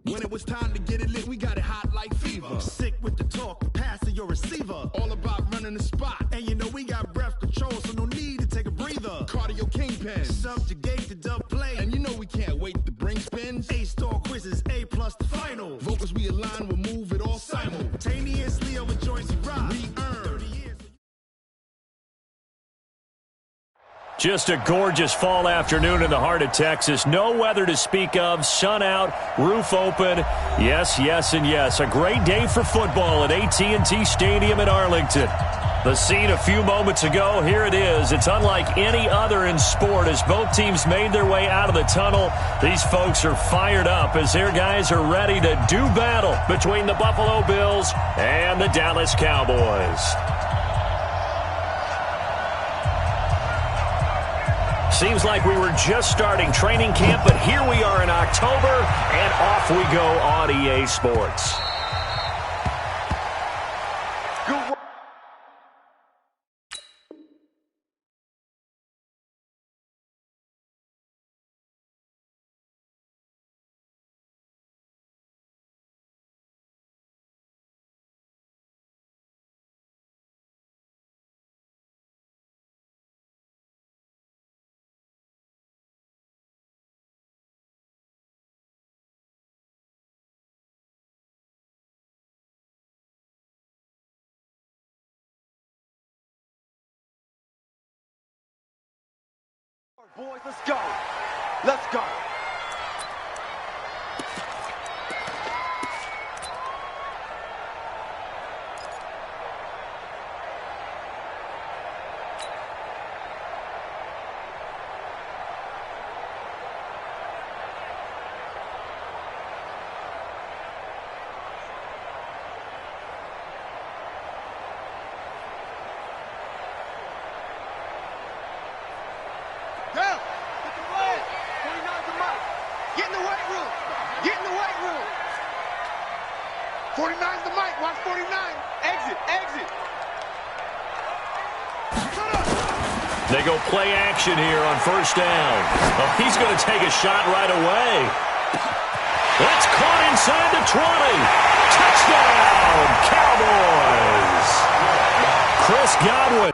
When it was time to get it lit, we got it hot like fever. Sick with the talk, pass to your receiver. All about running the spot. And you know we got breath control, so no need to take a breather. Cardio kingpin. Subjugate the dub play. And you know we can't wait to bring spins. A-star quizzes, A+ the final. Vocals we align, we'll move it all simultaneously over joints we rock. We earn. 30 years. Just a gorgeous fall afternoon in the heart of Texas. No weather to speak of. Sun out, roof open. Yes, yes, and yes. A great day for football at AT&T Stadium in Arlington. The scene a few moments ago, here it is. It's unlike any other in sport as both teams made their way out of the tunnel. These folks are fired up as their guys are ready to do battle between the Buffalo Bills and the Dallas Cowboys. Seems like we were just starting training camp, but here we are in October, and off we go on EA Sports. Boys, let's go. Let's go. Down. Get the leg. 49's the mic. Get in the weight room. Get in the weight room. 49's the mic. Watch 49. Exit. Exit. They go play action here on first down. Oh, he's going to take a shot right away. That's caught inside the 20. Touchdown, Cowboys. Chris Godwin.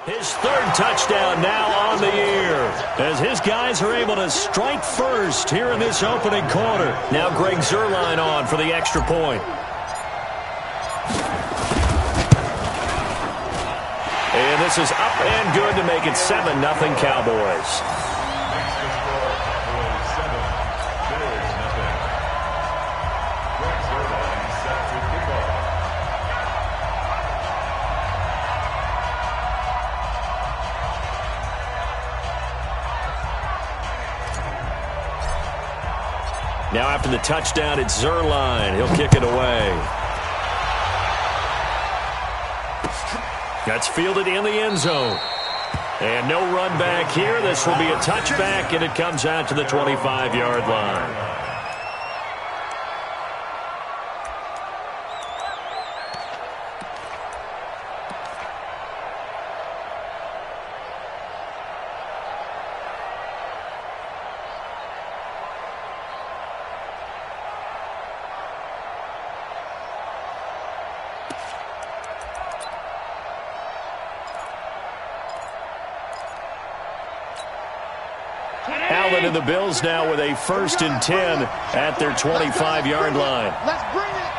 His third touchdown now on the year, as his guys are able to strike first here in this opening quarter. Now Greg Zuerlein on for the extra point. And this is up and good to make it 7-0 Cowboys. Now after the touchdown, it's Zuerlein. He'll kick it away. That's fielded in the end zone. And no run back here. This will be a touchback, and it comes out to the 25-yard line. Allen and the Bills now with a 1st and 10 at their 25-yard line. Let's bring it.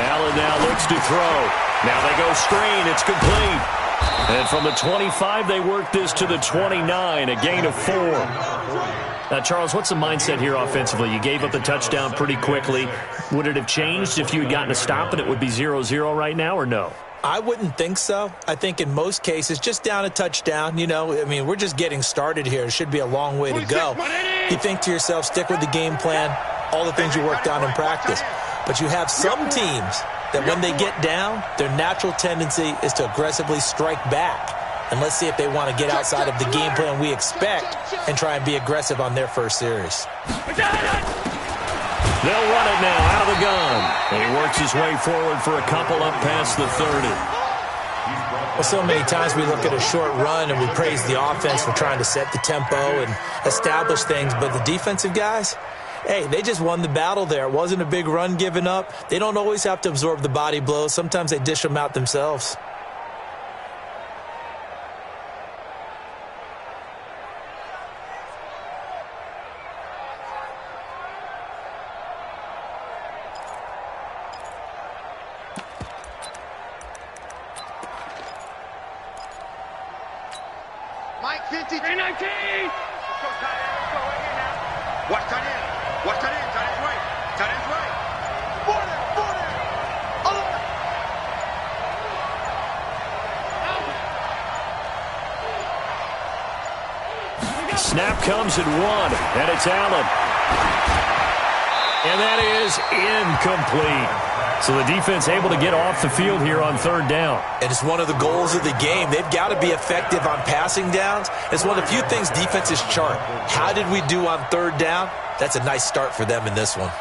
Allen now looks to throw. Now they go screen. It's complete. And from the 25, they work this to the 29, a gain of 4. Now, Charles, what's the mindset here offensively? You gave up the touchdown pretty quickly. Would it have changed if you had gotten a stop and it would be 0-0 right now, or no? I wouldn't think so. I think in most cases, just down a touchdown, we're just getting started here. It should be a long way to go. You think to yourself, stick with the game plan, all the things you worked on in practice. But you have some teams that when they get down, their natural tendency is to aggressively strike back. And let's see if they want to get outside of the game plan we expect and try and be aggressive on their first series. They'll run it now out of the gun. And he works his way forward for a couple up past the 30. Well, so many times we look at a short run and we praise the offense for trying to set the tempo and establish things. But the defensive guys, hey, they just won the battle there. It wasn't a big run given up. They don't always have to absorb the body blows. Sometimes they dish them out themselves. Mike 50. 319. Let's go, tight end. Let's go right here now. Watch tight end. Watch tight end. Tight end's right. Tight end's right. Border. Snap comes at 1, and it's Allen. And that is incomplete. So the defense able to get off the field here on 3rd down. And it's one of the goals of the game. They've got to be effective on passing downs. It's one of the few things defenses chart. How did we do on 3rd down? That's a nice start for them in this one.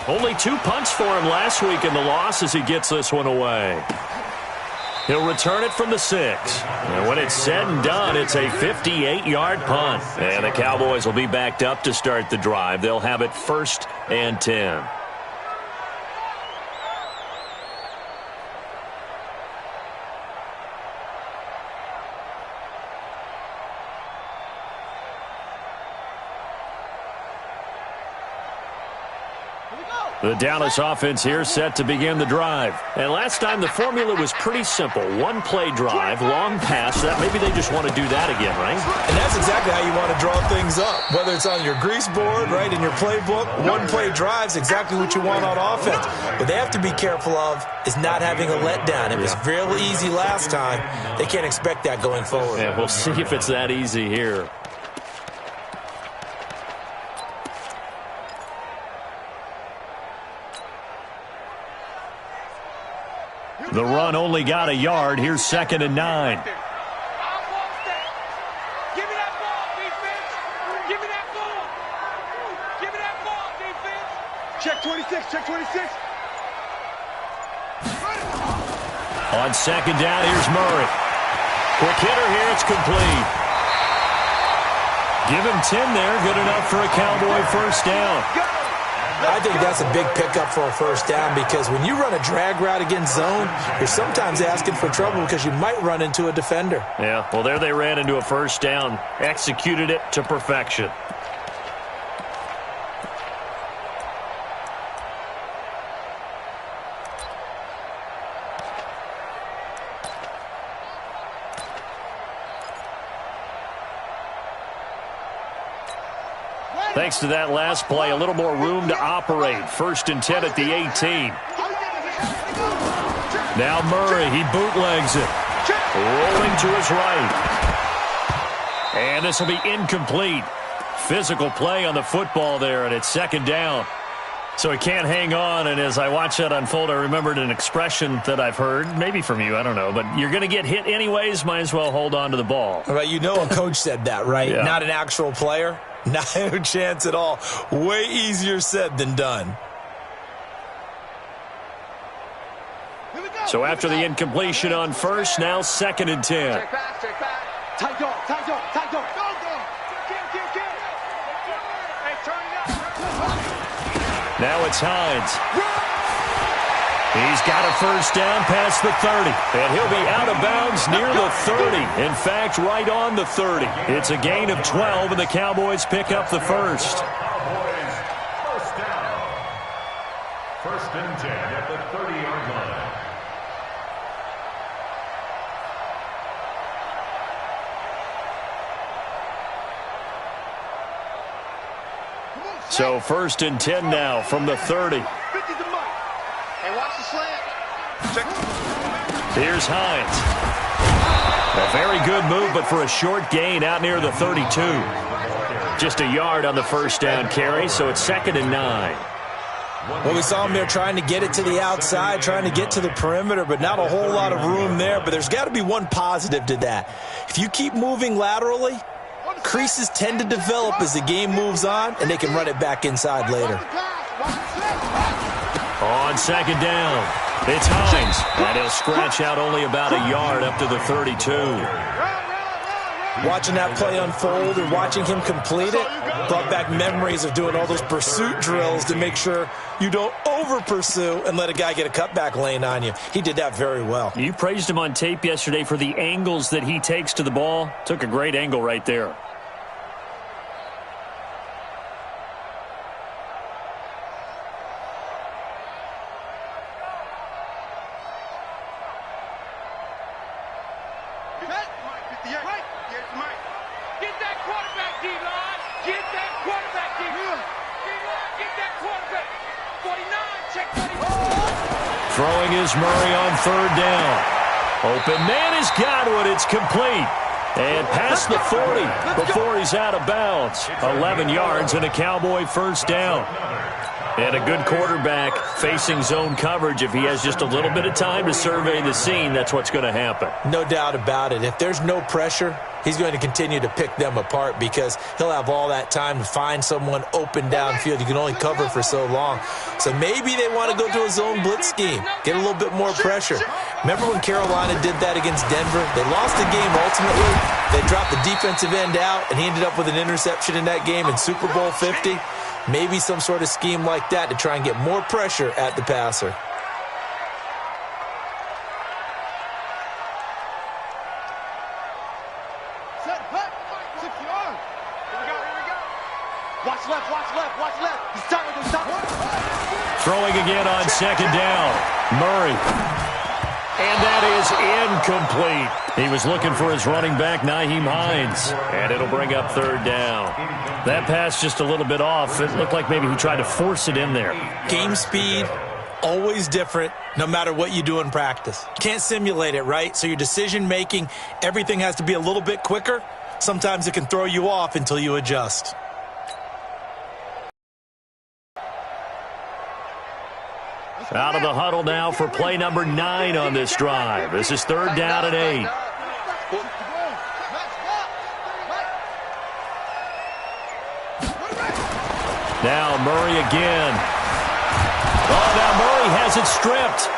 Only 2 punts for him last week in the loss as he gets this one away. He'll return it from the 6. And when it's said and done, it's a 58-yard punt. And the Cowboys will be backed up to start the drive. They'll have it 1st and 10. The Dallas offense here set to begin the drive. And last time the formula was pretty simple. 1-play drive, long pass. That maybe they just want to do that again, right? And that's exactly how you want to draw things up. Whether it's on your grease board, right, in your playbook, 1-play drive's exactly what you want on offense. What they have to be careful of is not having a letdown. It was real easy last time. They can't expect that going forward. Yeah, we'll see if it's that easy here. The run only got a yard. Here's 2nd and 9. Give me that ball, defense. Check 26, check 26. On second down, here's Murray. Quick hitter here, it's complete. Give him 10 there, good enough for a Cowboy first down. I think that's a big pickup for a first down because when you run a drag route against zone, you're sometimes asking for trouble because you might run into a defender. Yeah, well, there they ran into a first down, executed it to perfection. Thanks to that last play, a little more room to operate. 1st and 10 at the 18. Now Murray, he bootlegs it. Rolling to his right. And this will be incomplete. Physical play on the football there, and it's 2nd down. So he can't hang on, and as I watch that unfold, I remembered an expression that I've heard, maybe from you, I don't know, but you're going to get hit anyways, might as well hold on to the ball. Right, you know a coach said that, right? Yeah. Not an actual player. No chance at all. Way easier said than done. So after the incompletion on first, now 2nd and 10. Check back, check back. Tight dog, tight dog, tight dog. Go, go. Kill. Hey, turn it up. Now it's Hines. He's got a first down past the 30, and he'll be out of bounds near the 30. In fact, right on the 30. It's a gain of 12, and the Cowboys pick up the first. Cowboys, first down. 1st and 10 at the 30-yard line. So 1st and 10 now from the 30. Hey, watch the slant. Check. Here's Hines. A very good move, but for a short gain out near the 32. Just a yard on the first down carry, so it's 2nd and 9. Well, we saw him there trying to get it to the outside, trying to get to the perimeter, but not a whole lot of room there. But there's got to be one positive to that. If you keep moving laterally, creases tend to develop as the game moves on, and they can run it back inside later. On 2nd down, it's Hines, and he'll scratch out only about a yard up to the 32. Watching that play unfold and watching him complete it brought back memories of doing all those pursuit drills to make sure you don't over-pursue and let a guy get a cutback lane on you. He did that very well. You praised him on tape yesterday for the angles that he takes to the ball. Took a great angle right there. Throwing is Murray on 3rd down. Open man has got one. It's complete. And past the 40 before he's out of bounds. 11 yards and a Cowboy first down. And a good quarterback facing zone coverage. If he has just a little bit of time to survey the scene, that's what's going to happen. No doubt about it. If there's no pressure, he's going to continue to pick them apart because he'll have all that time to find someone open downfield. You can only cover for so long. So maybe they want to go to a zone blitz scheme, get a little bit more pressure. Remember when Carolina did that against Denver? They lost the game ultimately. They dropped the defensive end out, and he ended up with an interception in that game in Super Bowl 50. Maybe some sort of scheme like that to try and get more pressure at the passer. Set, hut, secure. Here we go. Watch left. He's top. Throwing again on 2nd down. Murray. And that is incomplete. He was looking for his running back, Nyheim Hines. And it'll bring up 3rd down. That pass just a little bit off. It looked like maybe he tried to force it in there. Game speed, always different, no matter what you do in practice. Can't simulate it, right? So your decision-making, everything has to be a little bit quicker. Sometimes it can throw you off until you adjust. Out of the huddle now for play number 9 on this drive. This is 3rd down and 8. Now Murray again. it stripped.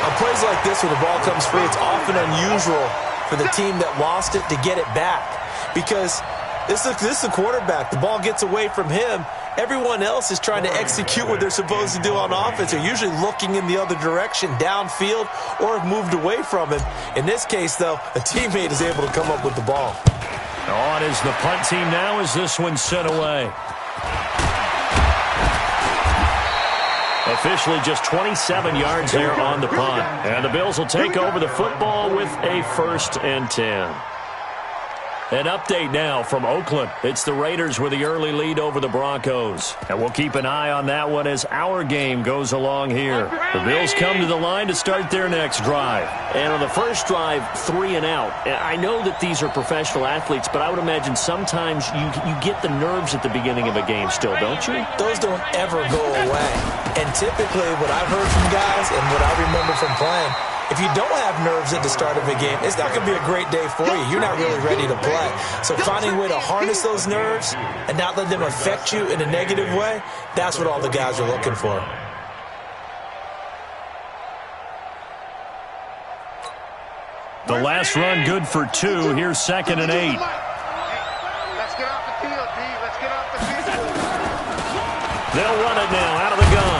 On plays like this where the ball comes free, it's often unusual for the team that lost it to get it back. Because this is the quarterback. The ball gets away from him. Everyone else is trying to execute what they're supposed to do on offense. They're usually looking in the other direction, downfield, or have moved away from him. In this case, though, a teammate is able to come up with the ball. On is the punt team now as this one's sent away. Officially just 27 yards there on the punt. And the Bills will take over the football with a 1st and 10. An update now from Oakland. It's the Raiders with the early lead over the Broncos. And we'll keep an eye on that one as our game goes along here. The Bills come to the line to start their next drive. And on the first drive, 3 and out. I know that these are professional athletes, but I would imagine sometimes you get the nerves at the beginning of a game still, don't you? Those don't ever go away. And typically what I've heard from guys and what I remember from playing, if you don't have nerves at the start of a game, it's not going to be a great day for you. You're not really ready to play. So finding a way to harness those nerves and not let them affect you in a negative way, that's what all the guys are looking for. The last run good for 2. Here's 2nd and 8. Let's get off the field, D. Let's get off the field. They'll run it now out of the gun.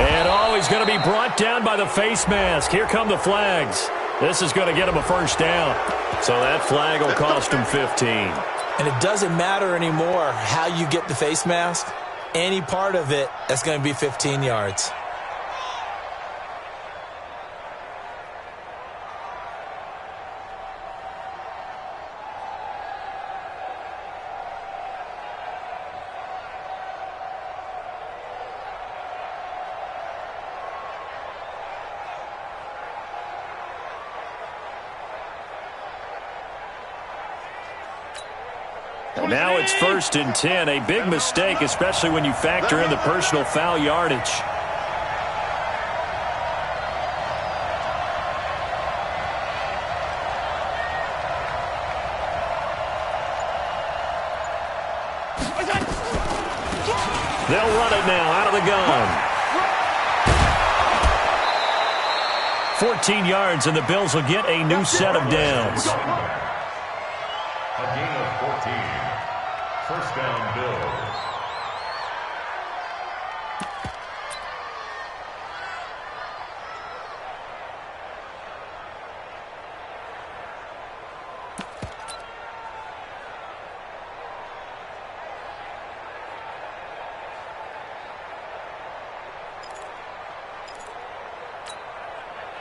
And he's going to be brought down by the face mask. Here come the flags. This is going to get him a 1st down. So that flag will cost him 15. And it doesn't matter anymore how you get the face mask. Any part of it, that's going to be 15 yards. Now it's 1st and 10. A big mistake, especially when you factor in the personal foul yardage. They'll run it now out of the gun. 14 yards, and the Bills will get a new set of downs. A gain of 14. 1st down, Bills.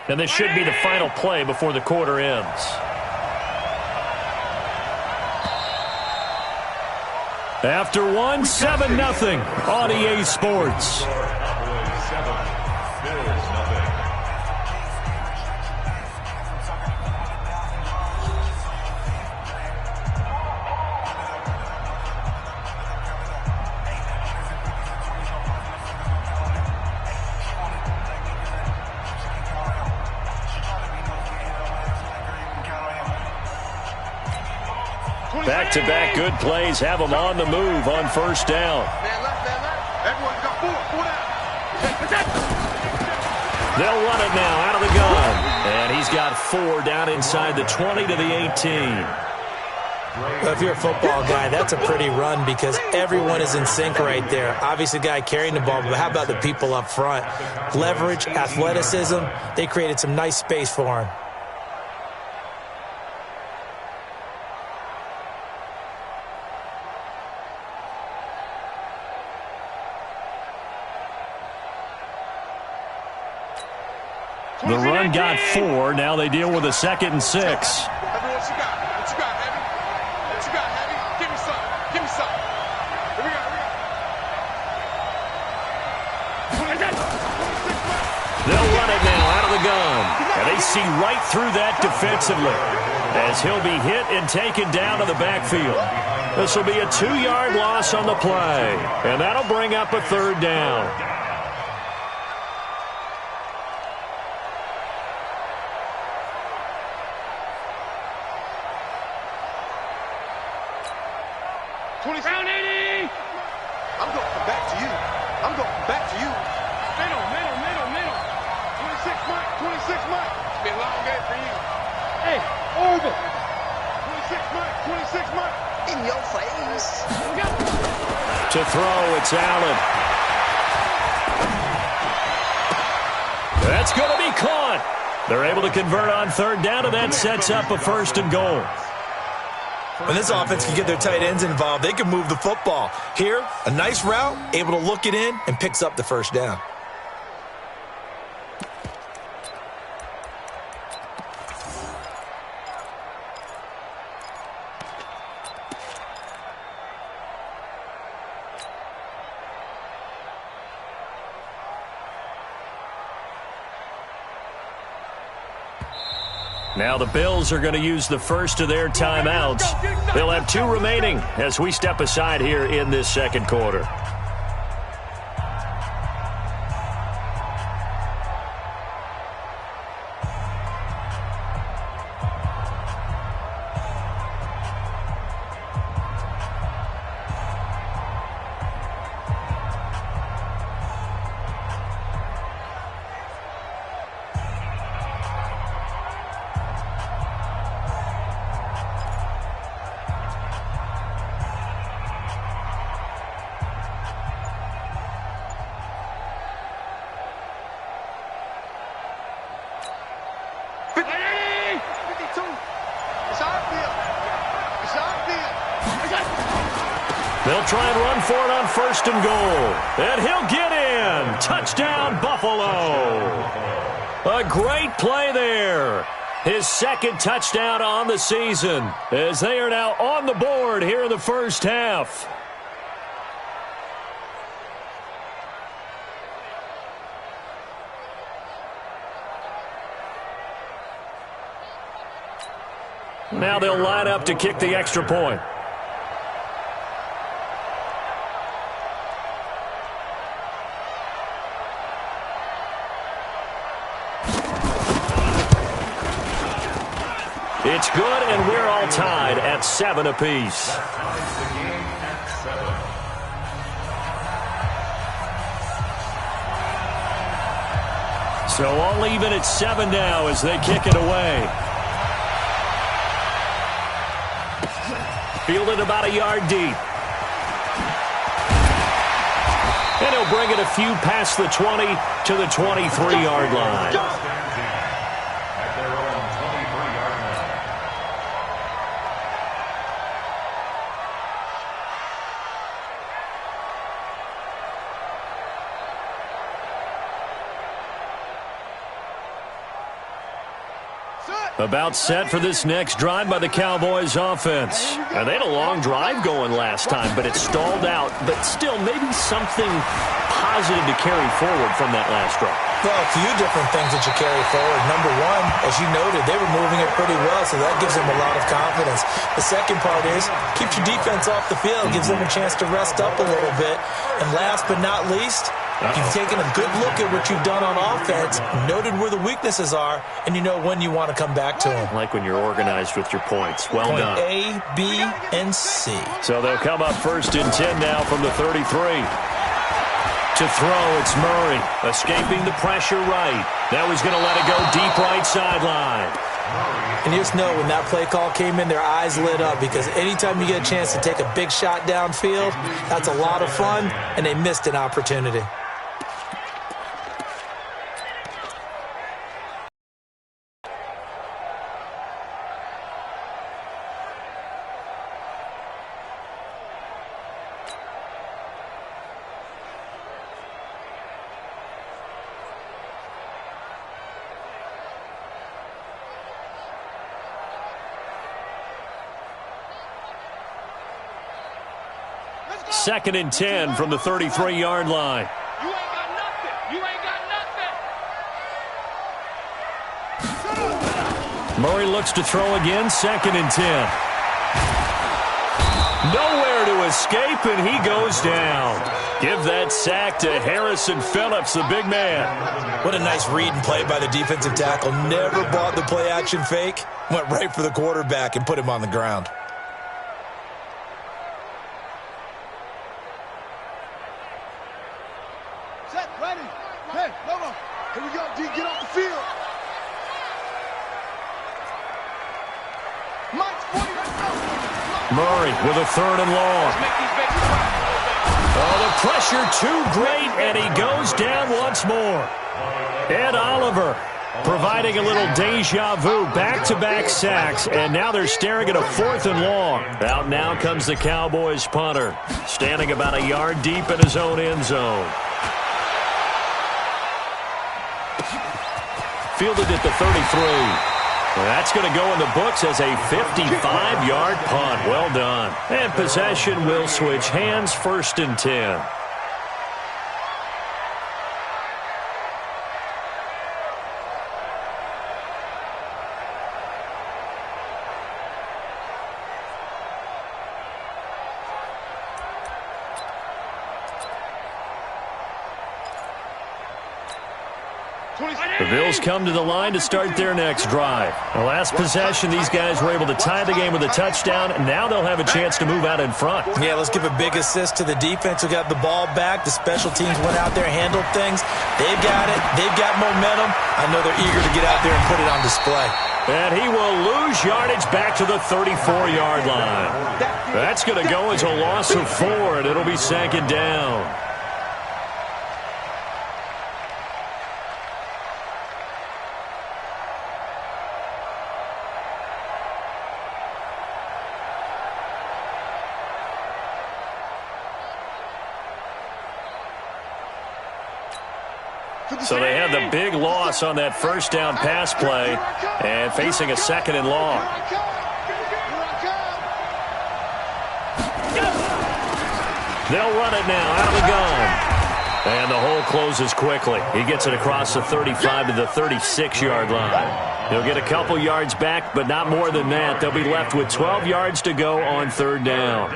And this should be the final play before the quarter ends. After 1, 7-0 on EA Sports. Cowboys 7, Bills 0. Back-to-back good plays have them on the move on 1st down. Everyone got 4 down. They'll run it now out of the gun. And he's got 4 down inside the 20 to the 18. Well, if you're a football guy, that's a pretty run because everyone is in sync right there. Obviously, the guy carrying the ball, but how about the people up front? Leverage, athleticism, they created some nice space for him. The run got 4. Now they deal with a 2nd and 6. Everyone, what you got? What you got, Heavy? What you got, Heavy? Give me some. Give me some. Here we go. They'll run it now out of the gun. And they see right through that defensively as he'll be hit and taken down to the backfield. This will be a 2-yard loss on the play. And that'll bring up a 3rd down. Pound 80! I'm going to come back to you. I'm going to come back to you. over. 26 Mike, 26 Mike. In your face. To throw, it's Allen. That's going to be caught. They're able to convert on third down, and that sets up a 1st and goal. When this offense can get their tight ends involved, they can move the football. Here, a nice route, able to look it in, and picks up the 1st down. Now the Bills are going to use the first of their timeouts. They'll have 2 remaining as we step aside here in this 2nd quarter. They'll try and run for it on 1st and goal. And he'll get in. Touchdown, Buffalo. A great play there. His 2nd touchdown on the season as they are now on the board here in the 1st half. Now they'll line up to kick the extra point. It's good, and we're all tied at 7 apiece. So all even at 7 now as they kick it away. Fielded about a yard deep. And he'll bring it a few past the 20 to the 23-yard line. About set for this next drive by the Cowboys offense. And they had a long drive going last time, but it stalled out. But still, maybe something positive to carry forward from that last drive. Well, a few different things that you carry forward. Number one, as you noted, they were moving it pretty well, so that gives them a lot of confidence. The second part is, keeps your defense off the field, gives them a chance to rest up a little bit. And last but not least, you've taken a good look at what you've done on offense, noted where the weaknesses are, and you know when you want to come back to them. Like when you're organized with your points. Well done. Point A, B, and C. So they'll come up 1st and 10 now from the 33. To throw, it's Murray, escaping the pressure right. Now he's going to let it go deep right sideline. And you just know when that play call came in, their eyes lit up, because anytime you get a chance to take a big shot downfield, that's a lot of fun, and they missed an opportunity. Second and 10 from the 33-yard line. You ain't got nothing. You ain't got nothing. Murray looks to throw again, 2nd and 10. Nowhere to escape, and he goes down. Give that sack to Harrison Phillips, the big man. What a nice read and play by the defensive tackle. Never bought the play-action fake. Went right for the quarterback and put him on the ground. Set, ready. Hey, Lobo. Here we go, D. Get off the field. Murray with a 3rd and long. Oh, the pressure too great, and he goes down once more. Ed Oliver providing a little deja vu, back-to-back sacks, and now they're staring at a 4th and long. Out now comes the Cowboys punter, standing about a yard deep in his own end zone. Fielded at the 33. That's going to go in the books as a 55-yard punt. Well done. And possession will switch hands, 1st and 10. The Bills come to the line to start their next drive. The last possession, these guys were able to tie the game with a touchdown, and now they'll have a chance to move out in front. Yeah, let's give a big assist to the defense who got the ball back. The special teams went out there, handled things. They've got it. They've got momentum. I know they're eager to get out there and put it on display. And he will lose yardage back to the 34-yard line. That's going to go as a loss of 4, and it'll be 2nd down. So they had the big loss on that 1st down pass play and facing a 2nd and long. They'll run it now out of the gun. And the hole closes quickly. He gets it across the 35 to the 36-yard line. He'll get a couple yards back, but not more than that. They'll be left with 12 yards to go on 3rd down.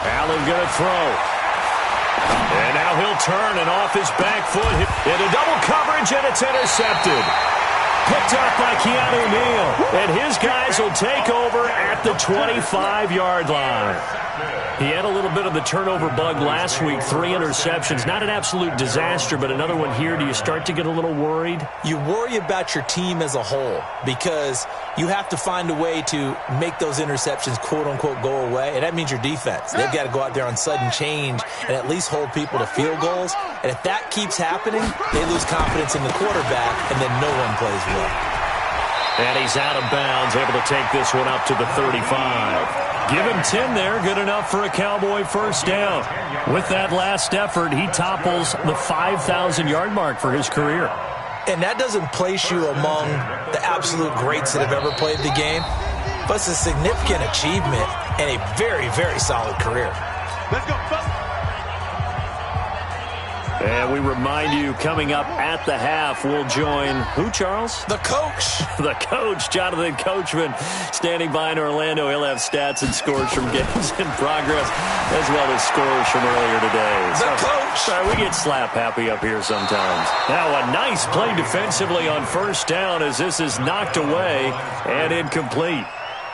Allen going to throw. And now he'll turn and off his back foot into double coverage, and it's intercepted. Picked up by Keanu Neal. And his guys will take over at the 25-yard line. He had a little bit of the turnover bug last week, 3 interceptions. Not an absolute disaster, but another one here. Do you start to get a little worried? You worry about your team as a whole because you have to find a way to make those interceptions, quote-unquote, go away, and that means your defense. They've got to go out there on sudden change and at least hold people to field goals. And if that keeps happening, they lose confidence in the quarterback, and then no one plays well. And he's out of bounds, able to take this one up to the 35. Give him 10 there, good enough for a Cowboy 1st down. With that last effort, he topples the 5,000-yard mark for his career. And that doesn't place you among the absolute greats that have ever played the game, but it's a significant achievement and a very, very solid career. Let's go, fellas. And we remind you, coming up at the half, we'll join who, Charles? The coach. The coach, Jonathan Coachman, standing by in Orlando. He'll have stats and scores from games in progress, as well as scores from earlier today. The coach. Sorry, we get slap happy up here sometimes. Now a nice play defensively on 1st down as this is knocked away and incomplete.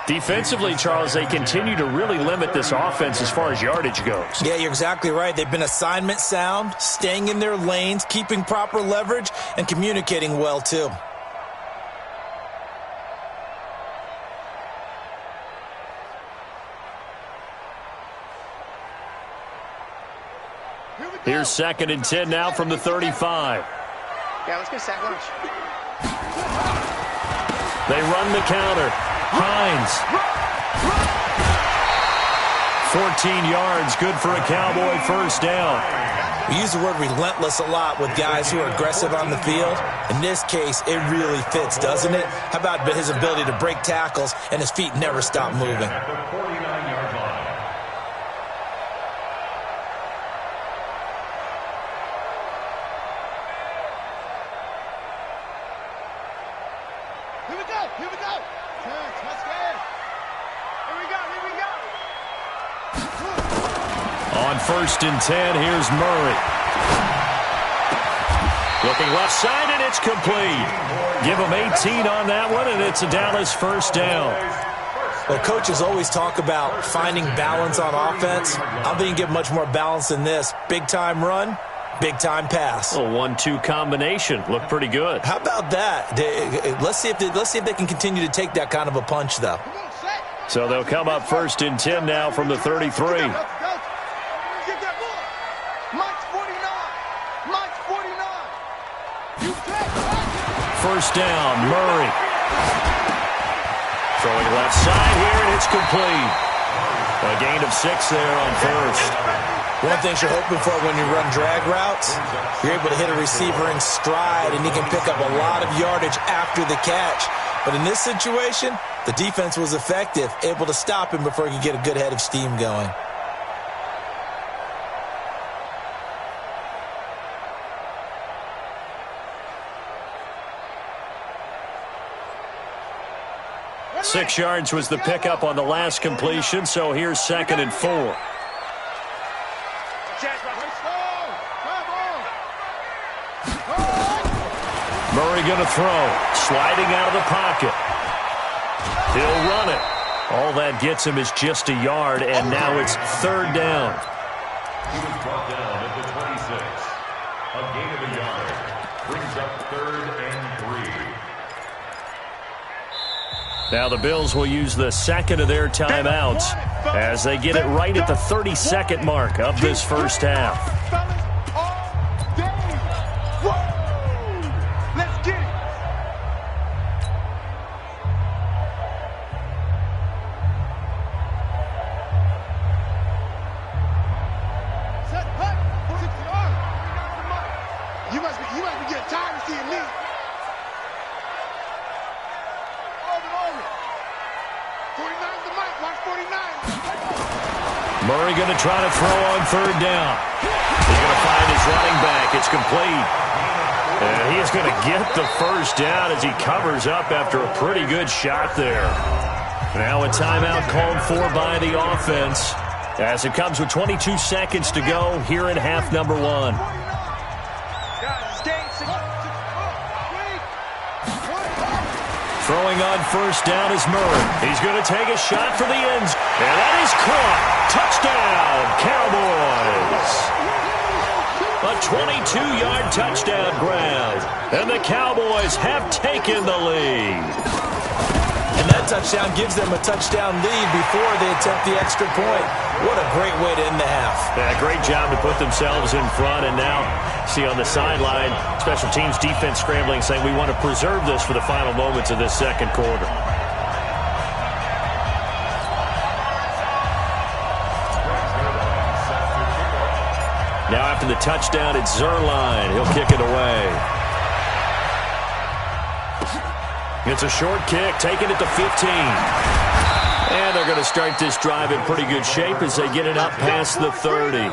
Defensively, Charles, they continue to really limit this offense as far as yardage goes. Yeah, you're exactly right. They've been assignment sound, staying in their lanes, keeping proper leverage, and communicating well, too. Here's 2nd and 10 now from the 35. Yeah, let's get sack lunch. They run the counter. Hines. 14 yards, good for a Cowboy 1st down. We use the word relentless a lot with guys who are aggressive on the field. In this case, it really fits, doesn't it? How about his ability to break tackles and his feet never stop moving? At the 49-yard line. Here we go. Here we go. Let's go. Here we go. Here we go. On 1st and 10, here's Murray. Looking left side, and it's complete. Give him 18 on that one, and it's a Dallas first down. Well, coaches always talk about finding balance on offense. I'm being given much more balance than this. Big-time run, big-time pass. A 1-2 combination. Looked pretty good. How about that? Let's see if they can continue to take that kind of a punch, though. So they'll come up 1st and 10 now from the 33. First down, Murray. Throwing left side here, and it's complete. A gain of 6 there on first. One thing you're hoping for when you run drag routes, you're able to hit a receiver in stride, and he can pick up a lot of yardage after the catch. But in this situation, the defense was effective, able to stop him before he could get a good head of steam going. Six yards was the pickup on the last completion, so here's 2nd and 4. Murray going to throw, sliding out of the pocket. He'll run it. All that gets him is just a yard, and now it's 3rd down. He was brought down at the 26. A gain of a yard. Brings up 3rd and 3. Now the Bills will use the 2nd of their timeouts as they get it right at the 32nd mark of this first half. You must be getting tired of seeing me. Murray going to try to throw on 3rd down. He's going to find his running back. It's complete. And he is going to get the first down as he covers up after a pretty good shot there. Now a timeout called for by the offense as it comes with 22 seconds to go here in half number 1. Throwing on 1st down is Murray. He's going to take a shot for the ends. And that is caught. Touchdown, Cowboys. A 22-yard touchdown grab. And the Cowboys have taken the lead. And that touchdown gives them a touchdown lead before they attempt the extra point. What a great way to end the half. Yeah, great job to put themselves in front. And now, see on the sideline, special teams defense scrambling, saying we want to preserve this for the final moments of this second quarter. Now after the touchdown, it's Zerline. He'll kick it away. It's a short kick, taking it to 15. And they're going to start this drive in pretty good shape as they get it up past the 30.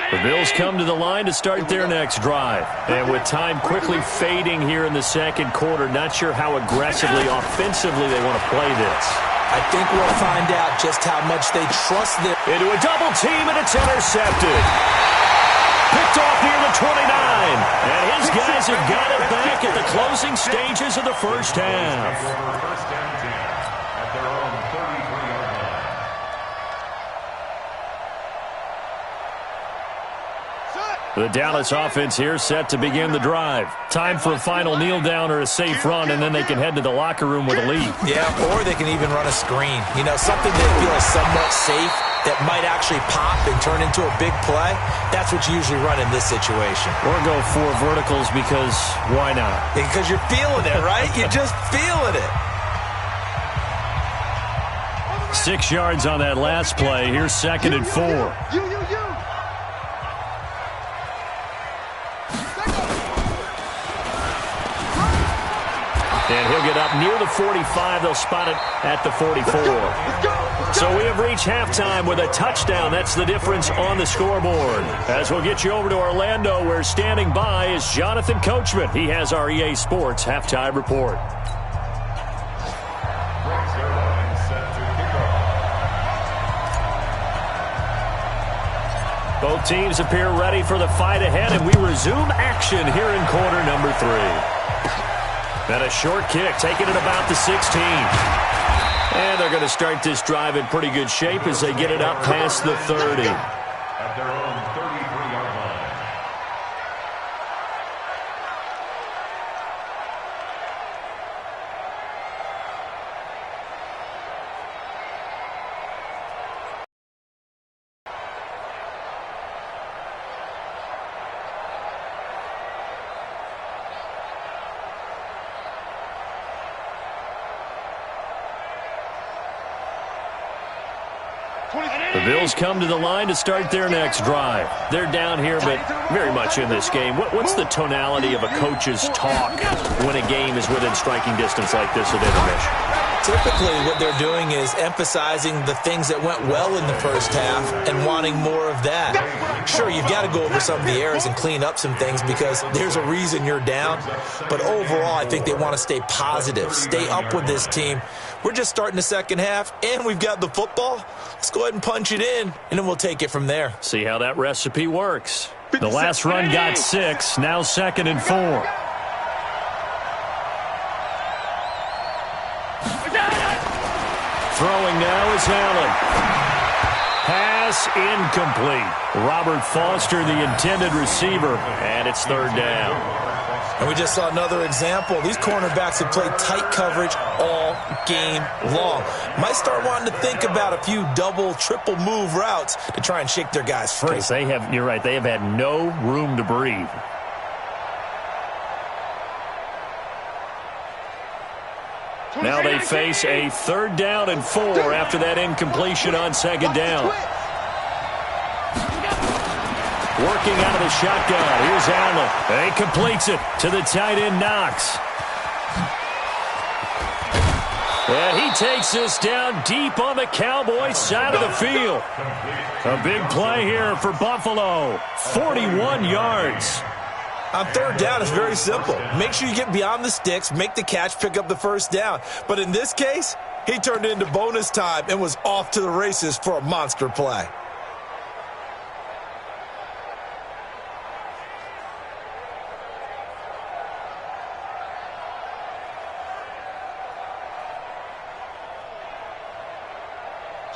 The Bills come to the line to start their next drive. And with time quickly fading here in the second quarter, not sure how aggressively, offensively they want to play this. I think we'll find out just how much they trust their... Into a double team, and it's intercepted. Picked off near the 29. And his guys have got it back at the closing stages of the first half. First down 10 at their own 33-yard line. The Dallas offense here set to begin the drive. Time for a final kneel down or a safe run, and then they can head to the locker room with a lead. Yeah, or they can even run a screen. You know, something that feels somewhat safe that might actually pop and turn into a big play. That's what you usually run in this situation. Or go 4 verticals because why not? Because you're feeling it, right? You're just feeling it. 6 yards on that last play. Here's 2nd and 4. And he'll get up near the 45. They'll spot it at the 44. So we have reached halftime with a touchdown. That's the difference on the scoreboard. As we'll get you over to Orlando, where standing by is Jonathan Coachman. He has our EA Sports halftime report. Both teams appear ready for the fight ahead, and we resume action here in quarter number 3. And a short kick, taking it about the 16. And they're going to start this drive in pretty good shape as they get it up past the 30. At their own 33-yard line. The Bills come to the line to start their next drive. They're down here, but very much in this game. What's the tonality of a coach's talk when a game is within striking distance like this at intermission? Typically, what they're doing is emphasizing the things that went well in the first half and wanting more of that. Sure, you've got to go over some of the errors and clean up some things because there's a reason you're down. But overall, I think they want to stay positive, stay up with this team. We're just starting the second half, and we've got the football. Let's go ahead and punch it in, and then we'll take it from there. See how that recipe works. The last run got 6, now 2nd and 4. Throwing now is Allen. Pass incomplete. Robert Foster, the intended receiver, and it's 3rd down. And we just saw another example. These cornerbacks have played tight coverage all game long. Might start wanting to think about a few double, triple move routes to try and shake their guys free. You're right, they have had no room to breathe. Now they face a 3rd down and 4 after that incompletion on 2nd down. Working out of the shotgun. Here's Allen. He completes it to the tight end, Knox. And he takes this down deep on the Cowboys side of the field. A big play here for Buffalo. 41 yards. On 3rd down, it's very simple. Make sure you get beyond the sticks, make the catch, pick up the 1st down. But in this case, he turned it into bonus time and was off to the races for a monster play.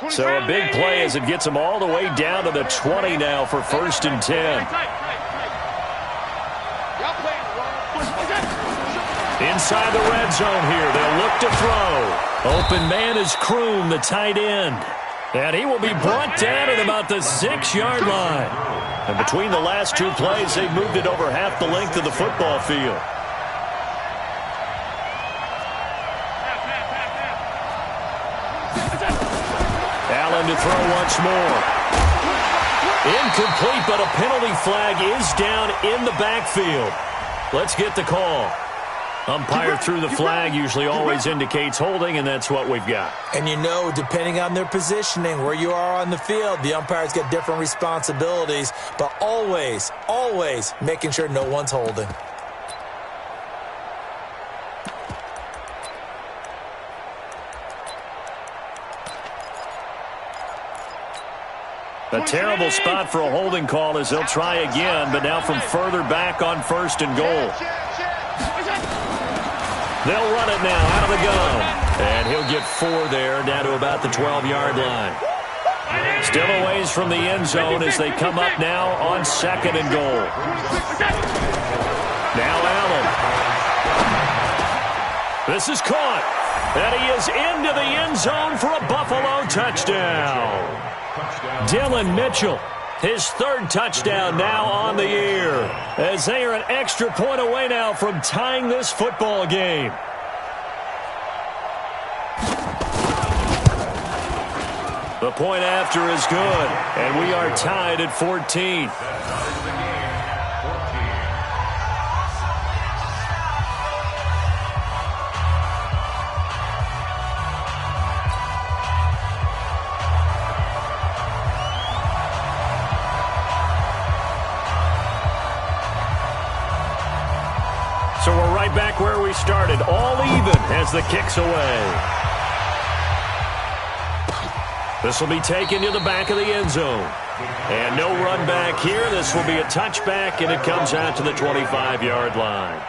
So a big play as it gets them all the way down to the 20 now for 1st and 10. Inside the red zone here, they'll look to throw. Open man is Kroom, the tight end. And he will be brought down at about the 6-yard line. And between the last 2 plays, they've moved it over half the length of the football field. Allen to throw once more. Incomplete, but a penalty flag is down in the backfield. Let's get the call. Umpire threw the flag, usually always indicates holding, and that's what we've got. And you know, depending on their positioning, where you are on the field, the umpires get different responsibilities, but always, always making sure no one's holding. A terrible spot for a holding call as they'll try again, but now from further back on 1st and goal. They'll run it now out of the gun. And he'll get 4 there, down to about the 12-yard line. Still a ways from the end zone as they come up now on 2nd and goal. Now Allen. This is caught. And he is into the end zone for a Buffalo touchdown. Dylan Mitchell, his 3rd touchdown now on the year, as they are an extra point away now from tying this football game. The point after is good, and we are tied at 14. right back where we started. All even as the kick's away. This will be taken to the back of the end zone. And no run back here. This will be a touchback, and it comes out to the 25-yard line.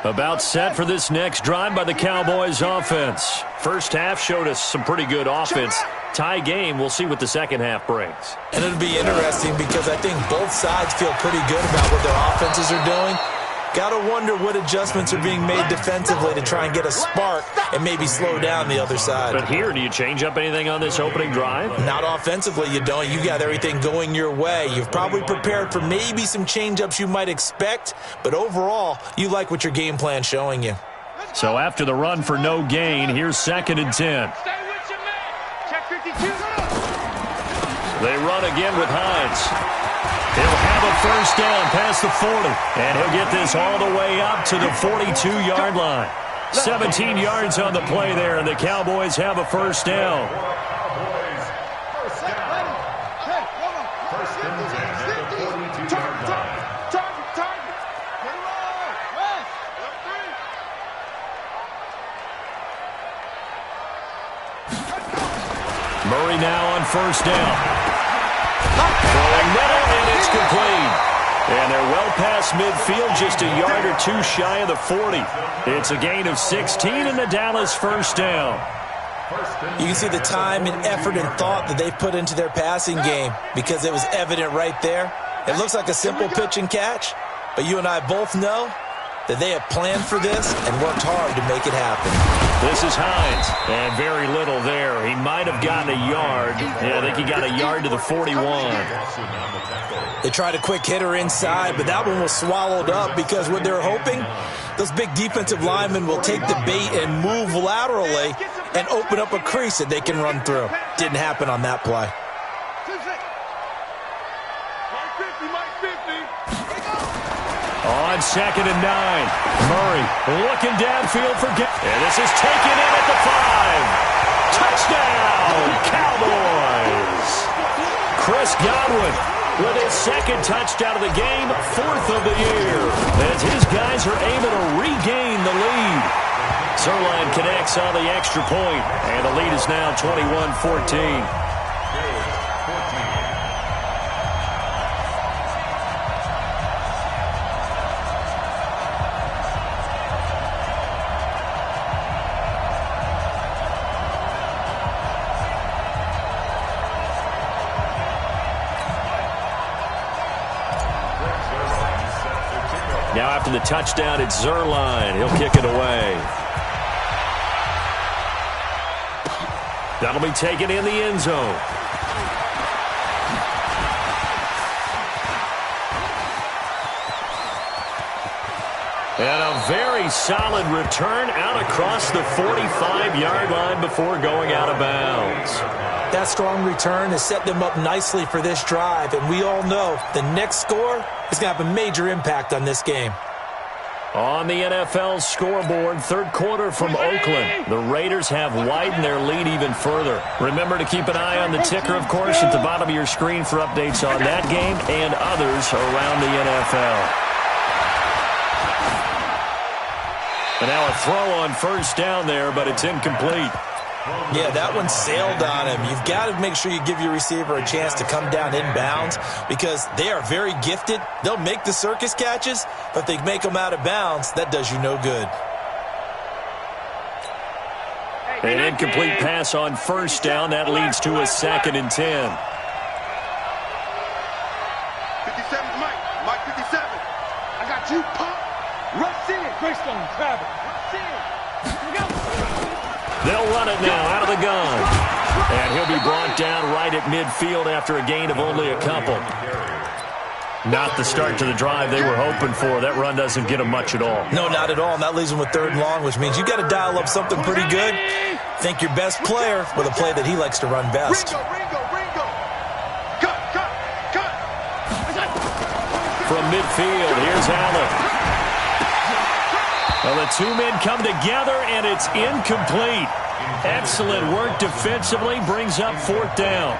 About set for this next drive by the Cowboys offense. First half showed us some pretty good offense. Tie game, we'll see what the second half brings. And it'll be interesting because I think both sides feel pretty good about what their offenses are doing. Got to wonder what adjustments are being made defensively to try and get a spark and maybe slow down the other side. But here, do you change up anything on this opening drive? Not offensively, you don't. You got everything going your way. You've probably prepared for maybe some change-ups you might expect, but overall, you like what your game plan's showing you. So after the run for no gain, here's 2nd and 10. Stay with your man. Check 52. They run again with Hines. He'll have a first down past the 40, and he'll get this all the way up to the 42-yard line. 17 yards on the play there, and the Cowboys have a first down. First and 10 at the 42-yard line. Murray now on first down. Throwing middle, and it's complete. And they're well past midfield, just a yard or two shy of the 40. It's a gain of 16 and the Dallas first down. You can see the time and effort and thought that they put into their passing game because it was evident right there. It looks like a simple pitch and catch, but you and I both know that they have planned for this and worked hard to make it happen. This is Hines, and very little there. He might have gotten a yard. Yeah, I think he got a yard to the 41. They tried a quick hitter inside, but that one was swallowed up because what they're hoping, those big defensive linemen will take the bait and move laterally and open up a crease that they can run through. Didn't happen on that play. On 2nd and 9, Murray looking downfield for and this is taken in at the 5. Touchdown, Cowboys! Chris Godwin with his 2nd touchdown of the game, 4th of the year, as his guys are able to regain the lead. Zerline connects on the extra point, and the lead is now 21-14. Now after the touchdown, it's Zerline. He'll kick it away. That'll be taken in the end zone. And a very solid return out across the 45-yard line before going out of bounds. That strong return has set them up nicely for this drive, and we all know the next score is going to have a major impact on this game. On the NFL scoreboard, 3rd quarter from Oakland. The Raiders have widened their lead even further. Remember to keep an eye on the ticker, of course, at the bottom of your screen for updates on that game and others around the NFL. And now a throw on first down there, but it's incomplete. Yeah, that one sailed on him. You've got to make sure you give your receiver a chance to come down inbounds because they are very gifted. They'll make the circus catches, but if they make them out of bounds, that does you no good. An incomplete pass on first down. That leads to a 2nd and 10. 57, Mike 57. I got you, pump. Rush in. Greystone, grab it. Rush in. Here we go. They'll run it now out of the gun. And he'll be brought down right at midfield after a gain of only a couple. Not the start to the drive they were hoping for. That run doesn't get them much at all. No, not at all. And that leaves them with 3rd and long, which means you got to dial up something pretty good. Think your best player with a play that he likes to run best. From midfield, here's Allen. Well, the two men come together, and it's incomplete. Excellent work defensively, brings up 4th down.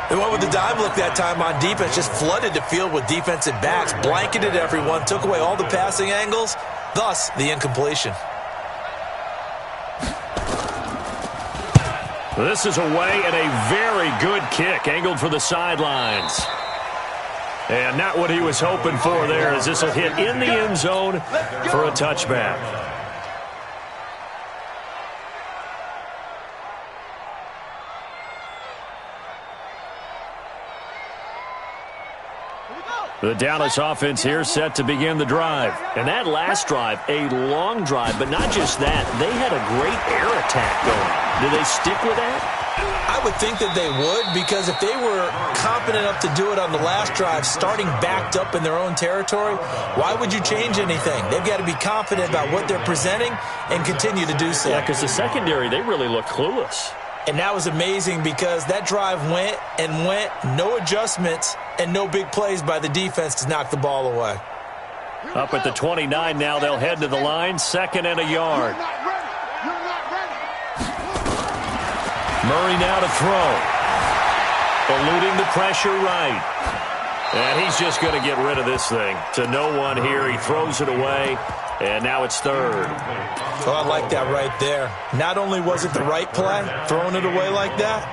They went with the dive look that time on defense, just flooded the field with defensive backs, blanketed everyone, took away all the passing angles, thus the incompletion. This is away and a very good kick, angled for the sidelines. And not what he was hoping for there, as this will hit in the end zone for a touchback. The Dallas offense here set to begin the drive. And that last drive, a long drive, but not just that. They had a great air attack going. Do they stick with that? I would think that they would, because if they were confident enough to do it on the last drive, starting backed up in their own territory, why would you change anything? They've got to be confident about what they're presenting and continue to do so. Yeah, because the secondary, they really look clueless. And that was amazing because that drive went and went, no adjustments and no big plays by the defense to knock the ball away. Up at the 29 now, they'll head to the line, 2nd and a yard. Murray now to throw. Eluding the pressure right. And he's just going to get rid of this thing. To no one here, he throws it away. And now it's 3rd. Well, I like that right there. Not only was it the right play, throwing it away like that,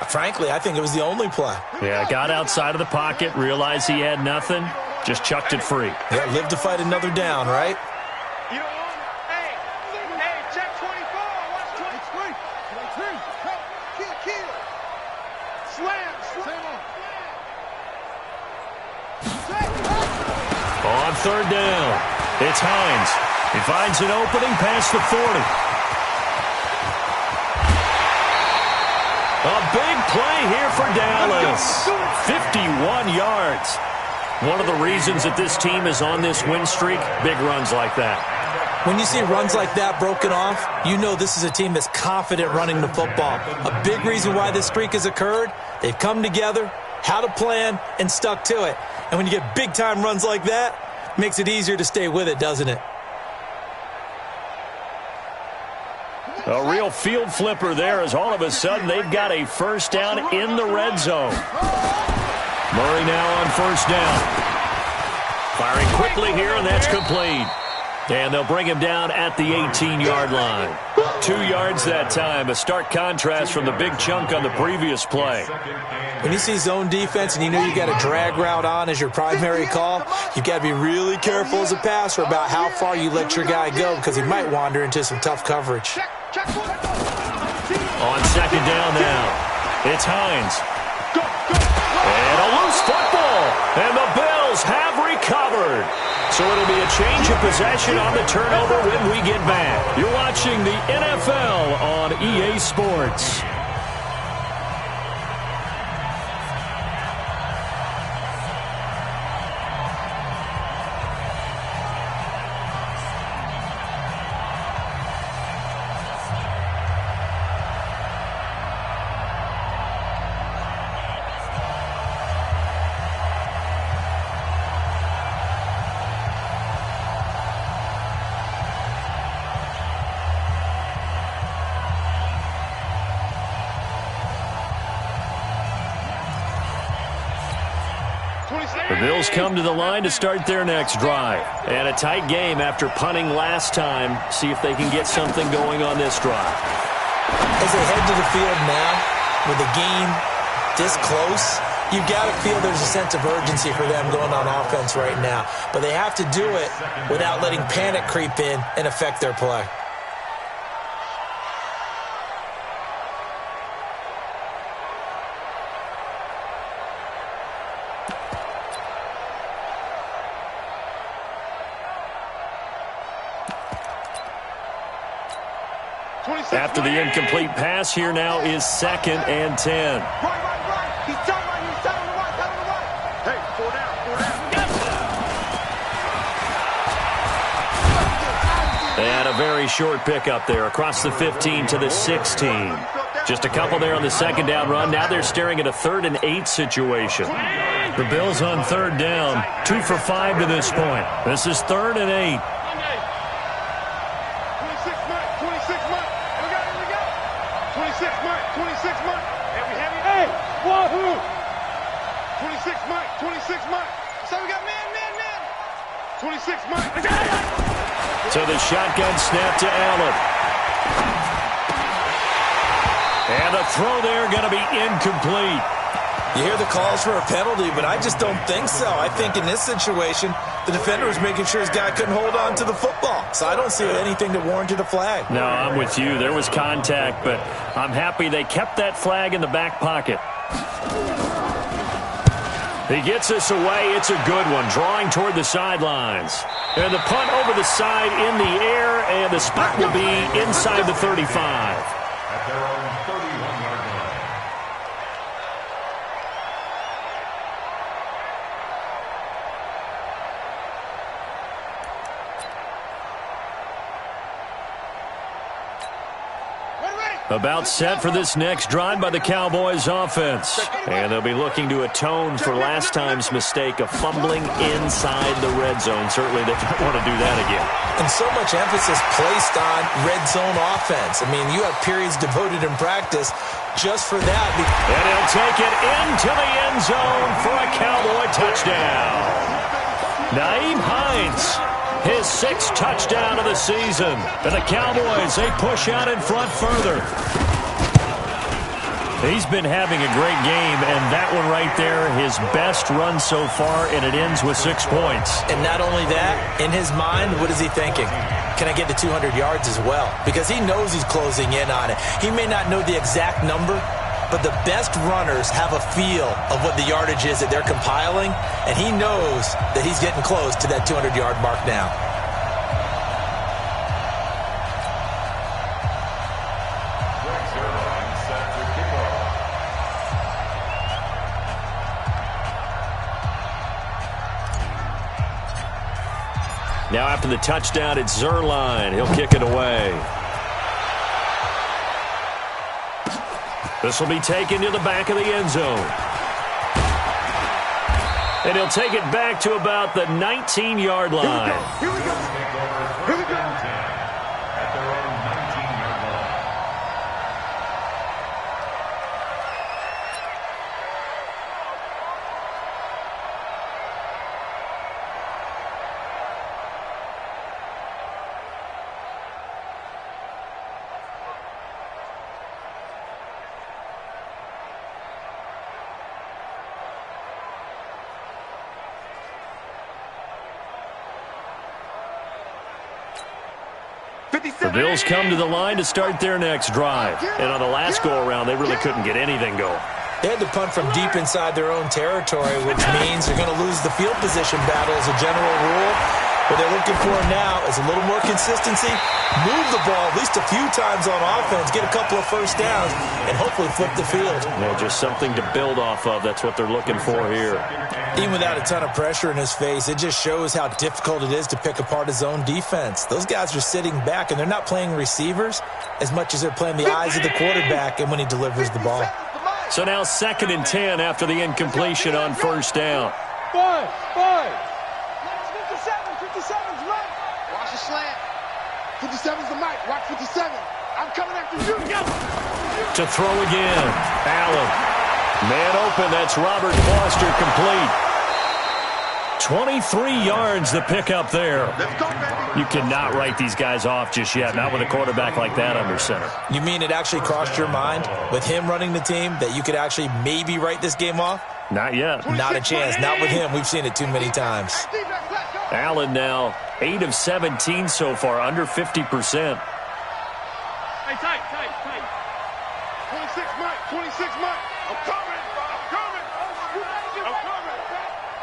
frankly, I think it was the only play. Yeah, got outside of the pocket, realized he had nothing, just chucked it free. Yeah, live to fight another down, right? You don't want it. Hey, check 24. Watch 23. Kill. Slam. On 3rd down. It's Hines. He finds an opening past the 40. A big play here for Dallas. 51 yards. One of the reasons that this team is on this win streak, big runs like that. When you see runs like that broken off, you know this is a team that's confident running the football. A big reason why this streak has occurred, they've come together, had a plan, and stuck to it. And when you get big-time runs like that, makes it easier to stay with it, doesn't it? A real field flipper there, as all of a sudden they've got a 1st down in the red zone. Murray now on 1st down. Firing quickly here, and that's complete. And they'll bring him down at the 18-yard line. 2 yards that time, a stark contrast from the big chunk on the previous play. When you see zone defense and you know you got a drag route on as your primary call, you've got to be really careful as a passer about how far you let your guy go, because he might wander into some tough coverage. On 2nd down now, it's Hines. And a loose football, and the Bills have recovered. So it'll be a change of possession on the turnover when we get back. You're watching the NFL on EA Sports. The Bills come to the line to start their next drive. And a tight game after punting last time. See if they can get something going on this drive. As they head to the field now, with the game this close, you've got to feel there's a sense of urgency for them going on offense right now. But they have to do it without letting panic creep in and affect their play. After the incomplete pass, here now is 2nd and 10. Right. He's down right. He's down on the right. Hey, 4 down. And a very short pickup there across the 15 to the 16. Just a couple there on the second down run. Now they're staring at a 3rd and 8 situation. The Bills on 3rd down, 2 for 5 to this point. This is 3rd and 8. 26 Mike. So the shotgun snap to Allen. And the throw there going to be incomplete. You hear the calls for a penalty, but I just don't think so. I think in this situation, the defender was making sure his guy couldn't hold on to the football. So I don't see anything that warranted a flag. No, I'm with you. There was contact, but I'm happy they kept that flag in the back pocket. He gets us away. It's a good one, drawing toward the sidelines. And the punt over the side in the air, and the spot will be inside the 35. At their own 31-yard line. About set for this next drive by the Cowboys offense. And they'll be looking to atone for last time's mistake of fumbling inside the red zone. Certainly they don't want to do that again. And so much emphasis placed on red zone offense. I mean, you have periods devoted in practice just for that. And he'll take it into the end zone for a Cowboy touchdown. Nyheim Hines, his 6th touchdown of the season. And the Cowboys, they push out in front further. He's been having a great game, and that one right there, his best run so far, and it ends with 6 points. And not only that, in his mind, what is he thinking? Can I get to 200 yards as well? Because he knows he's closing in on it. He may not know the exact number, but the best runners have a feel of what the yardage is that they're compiling, and he knows that he's getting close to that 200-yard mark now. Now after the touchdown, it's Zerline. He'll kick it away. This will be taken to the back of the end zone. And he'll take it back to about the 19-yard line. Here we go. Here we go. At their own 19-yard line. The Bills come to the line to start their next drive. And on the last go-around, they really couldn't get anything going. They had to punt from deep inside their own territory, which means they're going to lose the field position battle as a general rule. What they're looking for now is a little more consistency, move the ball at least a few times on offense, get a couple of first downs, and hopefully flip the field. Yeah, just something to build off of. That's what they're looking for here. Even without a ton of pressure in his face, it just shows how difficult it is to pick apart his own defense. Those guys are sitting back, and they're not playing receivers as much as they're playing the eyes of the quarterback and when he delivers the ball. So now 2nd and 10 after the incompletion on first down. 5. 57's right. Watch the slant. 57's the mic. Watch 57. I'm coming after you. To throw again. Allen. Man open. That's Robert Foster complete. 23 yards the pickup there. Let's go, baby. You cannot write these guys off just yet. Not with a quarterback like that under center. You mean it actually crossed your mind with him running the team that you could actually maybe write this game off? Not yet. Not a chance. Not with him. We've seen it too many times. Allen now 8 of 17 so far, under 50%. Hey, tight. 26 Mike. I'm coming.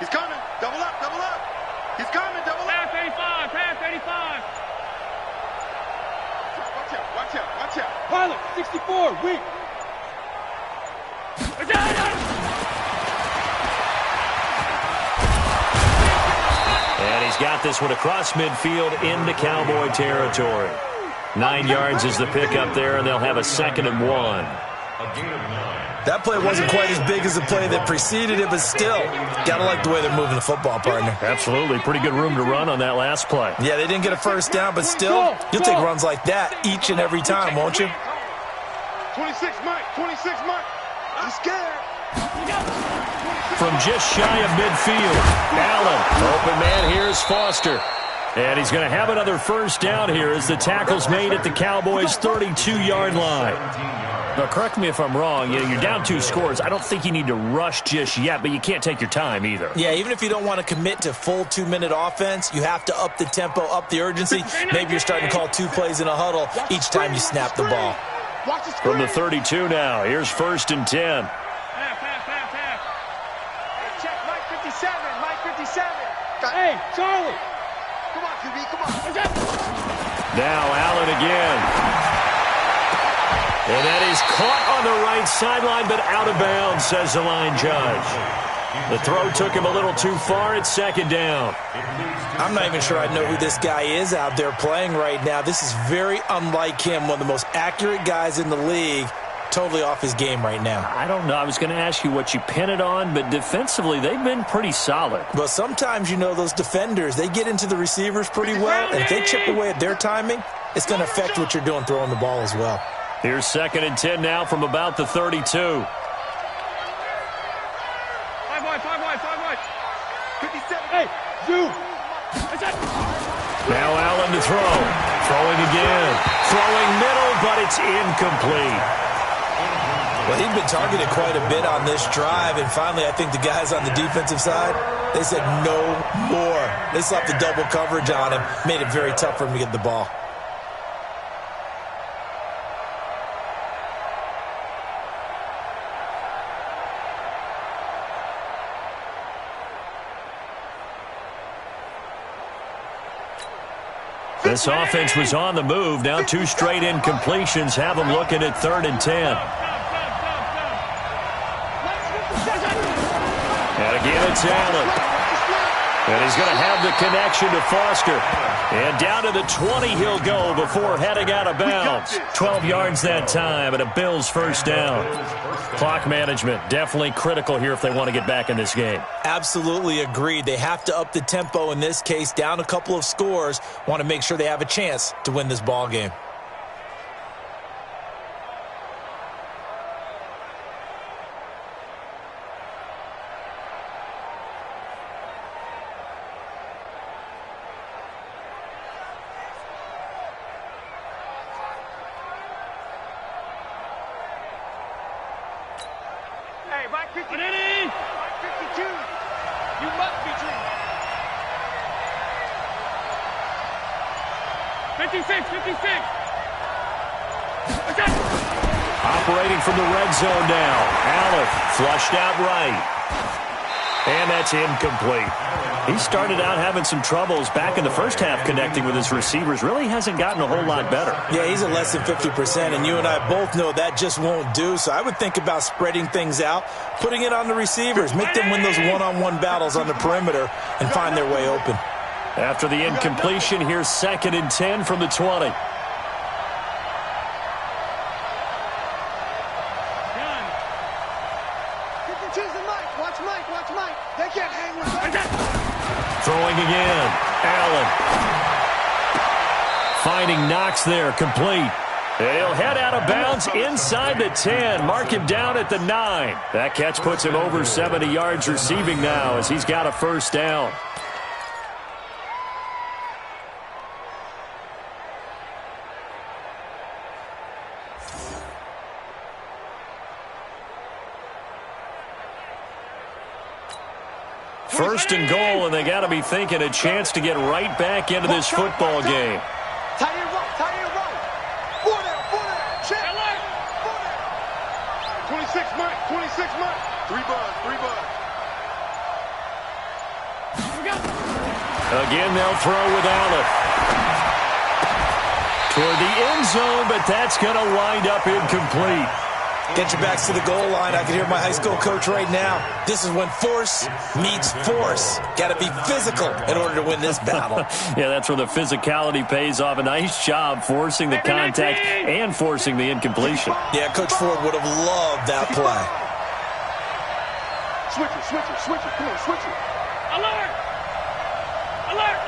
He's coming. Double up. He's coming. Double up. Pass 85. Watch out. Pilot, 64, weak. And he's got get this one across midfield into Cowboy territory. 9 yards is the pickup there, and they'll have a 2nd and 1. That play wasn't quite as big as the play that preceded it, but still, gotta like the way they're moving the football, partner. Absolutely. Pretty good room to run on that last play. Yeah, they didn't get a first down, but still, you'll take runs like that each and every time, won't you? 26, Mike. 26, Mike. I'm scared. From just shy of midfield, Allen. Open man, here's Foster. And he's going to have another first down here as the tackle's made at the Cowboys' 32-yard line. Now, correct me if I'm wrong. You're down 2 scores. I don't think you need to rush just yet, but you can't take your time either. Yeah, even if you don't want to commit to full 2-minute offense, you have to up the tempo, up the urgency. Maybe you're starting to call 2 plays in a huddle each time you snap the ball. From the 32 now, here's 1st and 10. Check Mike 57. Mike 57. Hey, Charlie. Come on, QB. Come on. Now Allen again. And that is caught on the right sideline, but out of bounds, says the line judge. The throw took him a little too far. It's 2nd down. I'm not even sure I know who this guy is out there playing right now. This is very unlike him, one of the most accurate guys in the league. Totally off his game right now. I don't know. I was going to ask you what you pin it on, but defensively, they've been pretty solid. But sometimes, those defenders, they get into the receivers pretty well, and if they chip away at their timing, it's going to affect what you're doing throwing the ball as well. Here's 2nd and 10 now from about the 32. 5 wide. 57. Hey, Zoo. Now Allen to throw. Throwing again. Throwing middle, but it's incomplete. Well, he'd been targeted quite a bit on this drive, and finally I think the guys on the defensive side, they said no more. They slapped the double coverage on him, made it very tough for him to get the ball. This offense was on the move. Now 2 straight incompletions have them looking at 3rd and 10. And again, it's Allen. And he's going to have the connection to Foster. And down to the 20 he'll go before heading out of bounds. 12 yards that time, and a Bills first down. Clock management, definitely critical here if they want to get back in this game. Absolutely agreed. They have to up the tempo in this case, down a couple of scores. Want to make sure they have a chance to win this ball game. Hey, Mike 50. Mike 52. You must be dreaming. 56. Operating from the red zone now. Allen flushed out right. And that's incomplete. He started out having some troubles back in the first half connecting with his receivers. Really hasn't gotten a whole lot better. Yeah, he's at less than 50%, and you and I both know that just won't do. So I would think about spreading things out, putting it on the receivers, make them win those one-on-one battles on the perimeter and find their way open. After the incompletion, here's 2nd and 10 from the 20. Watch Mike. They can't hang with Mike. Throwing again. Allen. Finding Knox there, complete. He'll head out of bounds inside the 10. Mark him down at the 9. That catch puts him over 70 yards receiving now as he's got a first down. First and goal, and they got to be thinking a chance to get right back into this football game. Tight end right. Border. Check. 26 Mike. 3 buds. Again, they'll throw with Allen. Toward the end zone, but that's going to wind up incomplete. Get your backs to the goal line. I can hear my high school coach right now. This is when force meets force. Got to be physical in order to win this battle. Yeah, that's where the physicality pays off. A nice job forcing the contact and forcing the incompletion. Yeah, Coach Ford would have loved that play. Switch it. Come on, switch it. Alert! Alert!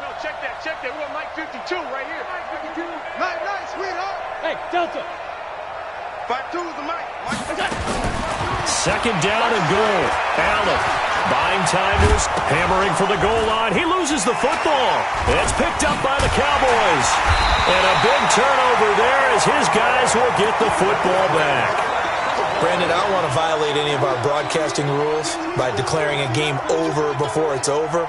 No, check that. We want Mike 52 right here. Mike 52. Nice, sweetheart. Hey, Delta. 5-2 is the Mike. Second down and goal. Allen buying time to his hammering for the goal line. He loses the football. It's picked up by the Cowboys. And a big turnover there as his guys will get the football back. Brandon, I don't want to violate any of our broadcasting rules by declaring a game over before it's over.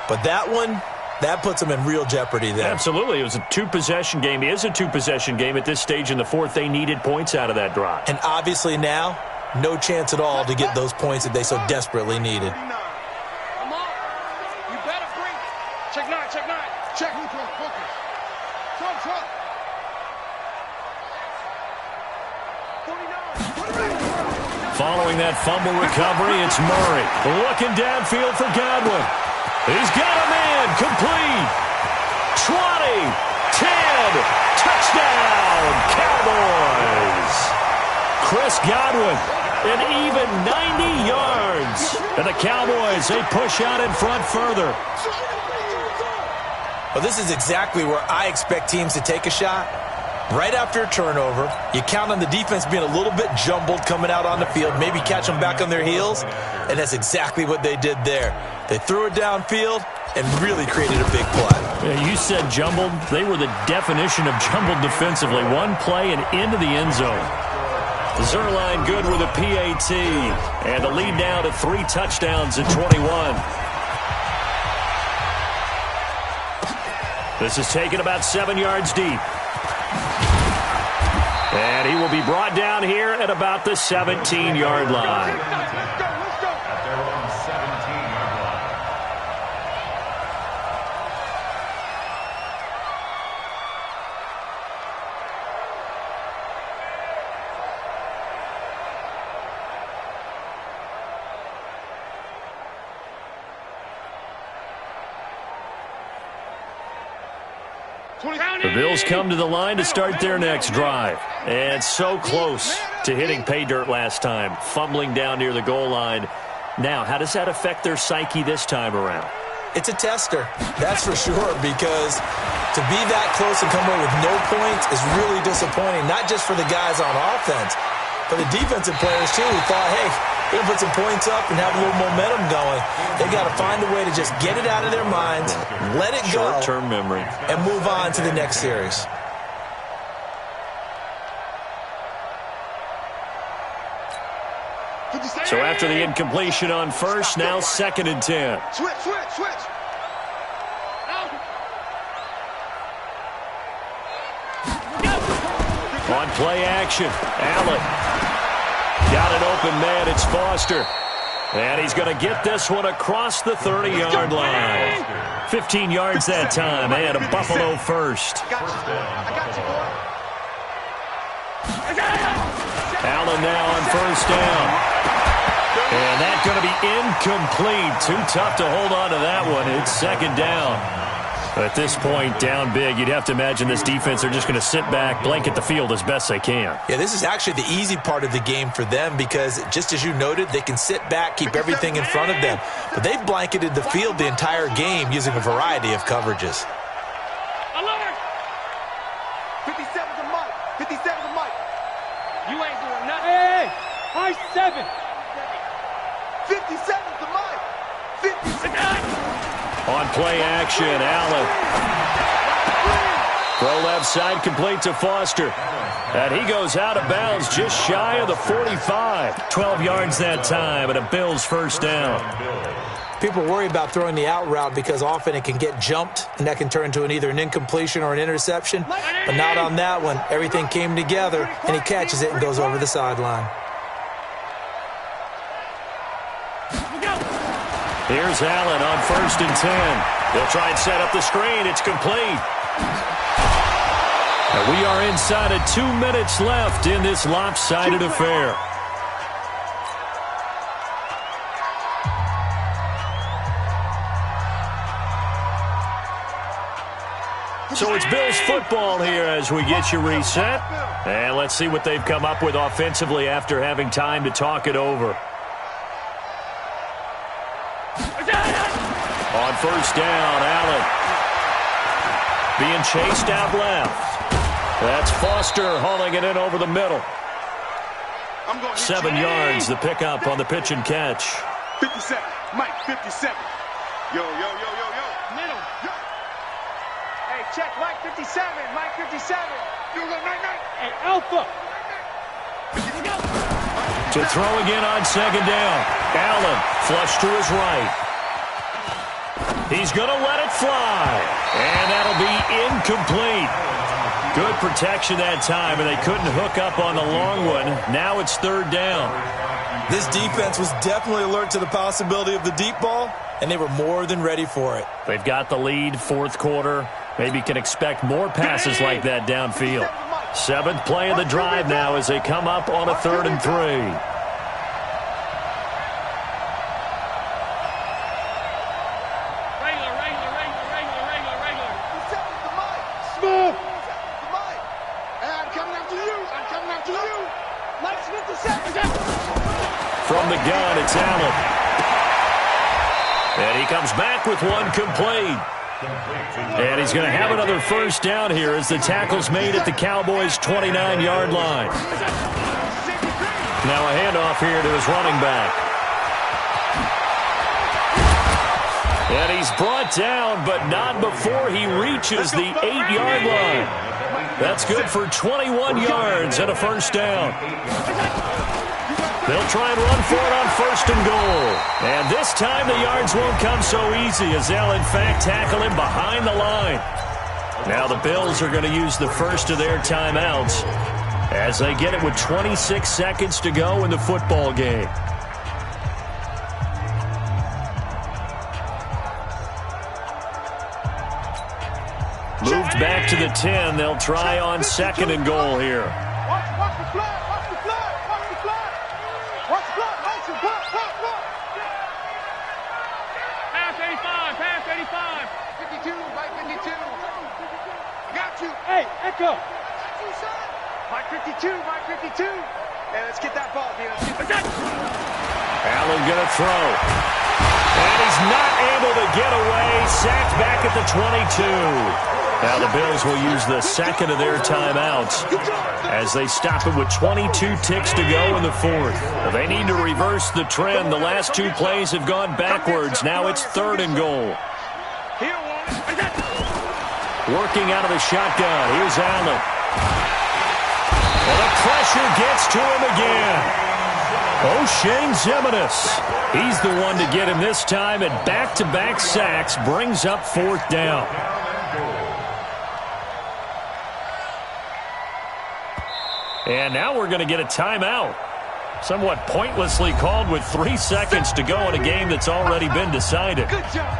But that one, that puts them in real jeopardy there. Absolutely. It was a two-possession game. It is a two-possession game at this stage in the fourth. They needed points out of that drive. And obviously now, no chance at all to get those points that they so desperately needed. Come on. You better bring it. Check nine. Check who's on focus. Truck. 49. Following that fumble recovery, it's Murray. Looking downfield for Godwin. He's got a man. Complete. 20. 10. Touchdown. Cowboys. Chris Godwin. An even 90 yards. And the Cowboys, they push out in front further. Well, this is exactly where I expect teams to take a shot. Right after a turnover, you count on the defense being a little bit jumbled coming out on the field, maybe catch them back on their heels, and that's exactly what they did there. They threw it downfield and really created a big play. Yeah, you said jumbled. They were the definition of jumbled defensively. One play and into the end zone. Zerline good with a PAT, and the lead now to 3 touchdowns at 21. This is taken about 7 yards deep. And he will be brought down here at about the 17-yard line. Let's go. At their own 17-yard line. The Bills come to the line to start their next drive. And so close to hitting pay dirt last time, fumbling down near the goal line. Now, how does that affect their psyche this time around? It's a tester, that's for sure, because to be that close and come away with no points is really disappointing, not just for the guys on offense, but the defensive players, too, who thought, hey, we're going to put some points up and have a little momentum going. They got to find a way to just get it out of their minds, let it go, short-term memory, and move on to the next series. So after the incompletion on first, now 2nd and 10. Switch. On play action, Allen. Got an open man, it's Foster. And he's going to get this one across the 30-yard line. 15 yards that time, and a Buffalo first. I got you, boy. Allen now on first down. And that's going to be incomplete. Too tough to hold on to that one. It's 2nd down. At this point, down big, you'd have to imagine this defense are just going to sit back, blanket the field as best they can. Yeah, this is actually the easy part of the game for them because, just as you noted, they can sit back, keep everything in front of them. But they've blanketed the field the entire game using a variety of coverages. Alert! 57 to Mike. 57 to Mike. You ain't doing nothing. Hey! High 7. 57 to Mike. 57. On play action, Allen. Throw left side, complete to Foster. And he goes out of bounds just shy of the 45. 12 yards that time, and a Bills first down. People worry about throwing the out route because often it can get jumped, and that can turn into either an incompletion or an interception. But not on that one. Everything came together, and he catches it and goes over the sideline. Here's Allen on 1st and 10. They'll try and set up the screen. It's complete. And we are inside of 2 minutes left in this lopsided affair. So it's Bills football here as we get you reset. And let's see what they've come up with offensively after having time to talk it over. On first down, Allen. Being chased out left. That's Foster hauling it in over the middle. 7 yards, the pickup on the pitch and catch. 57, Mike, 57. Yo, yo, yo, yo, yo. Middle. Yo. Hey, check Mike 57, Mike 57. You go, night, night. Hey, Alpha. To throw again on second down. Allen, flush to his right. He's going to let it fly. And that'll be incomplete. Good protection that time, and they couldn't hook up on the long one. Now it's third down. This defense was definitely alert to the possibility of the deep ball, and they were more than ready for it. They've got the lead, fourth quarter. Maybe can expect more passes like that downfield. 7th play of the drive now as they come up on a 3rd and 3. From the gun, it's Allen. And he comes back with one complete. And he's going to have another first down here as the tackle's made at the Cowboys' 29-yard line. Now a handoff here to his running back. And he's brought down, but not before he reaches the 8-yard line. That's good for 21 yards and a first down. They'll try and run for it on 1st and goal. And this time the yards won't come so easy as they'll, in fact, tackle him behind the line. Now the Bills are going to use the first of their timeouts as they get it with 26 seconds to go in the football game. Moved back to the 10. They'll try on 2nd and goal here. Watch the flag, watch the flag, watch the flag. Watch the flag, watch the flag, look. Pass 85, pass 85. 52, Mike 52. Got you. Hey, Echo. Mike 52, Mike 52. Hey, let's get that ball, dude. Allen gonna throw. And he's not able to get away. Sacked back at the 22. Now the Bills will use the 2nd of their timeouts as they stop it with 22 ticks to go in the 4th. They need to reverse the trend. The last 2 plays have gone backwards. Now it's 3rd and goal. Working out of the shotgun. Here's Allen. And the pressure gets to him again. O'Shane Ximines. He's the one to get him this time, and back-to-back sacks brings up 4th down. And now we're going to get a timeout. Somewhat pointlessly called with 3 seconds to go in a game that's already been decided. Good job.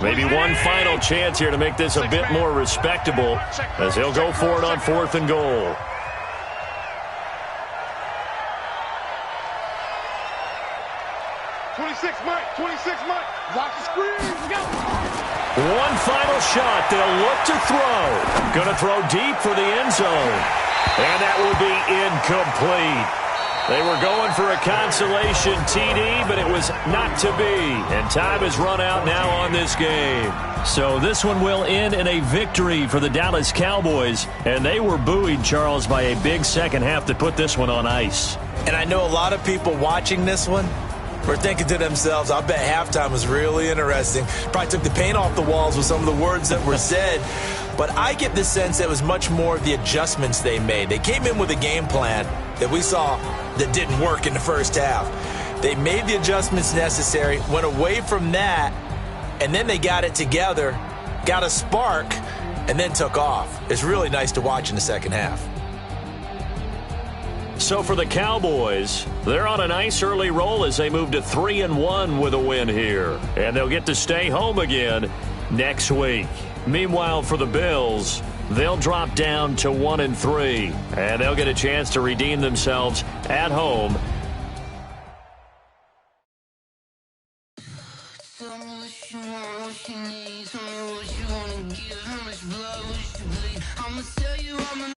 Maybe one final chance here to make this a bit more respectable as he'll go for it on 4th and goal. Watch the screen. Go. One final shot. They'll look to throw. Going to throw deep for the end zone. And that will be incomplete. They were going for a consolation TD, but it was not to be. And time has run out now on this game. So this one will end in a victory for the Dallas Cowboys. And they were buoyed, Charles, by a big second half to put this one on ice. And I know a lot of people watching this one were thinking to themselves, I bet halftime was really interesting. Probably took the paint off the walls with some of the words that were said. But I get the sense that it was much more of the adjustments they made. They came in with a game plan that we saw that didn't work in the first half. They made the adjustments necessary, went away from that, and then they got it together, got a spark, and then took off. It's really nice to watch in the second half. So for the Cowboys, they're on a nice early roll as they move to 3-1 with a win here. And they'll get to stay home again next week. Meanwhile, for the Bills, they'll drop down to 1-3. And they'll get a chance to redeem themselves at home. Tell me what you want, what you need. Tell me what you wanna give. How much blood would you bleed? I'ma tell you I'm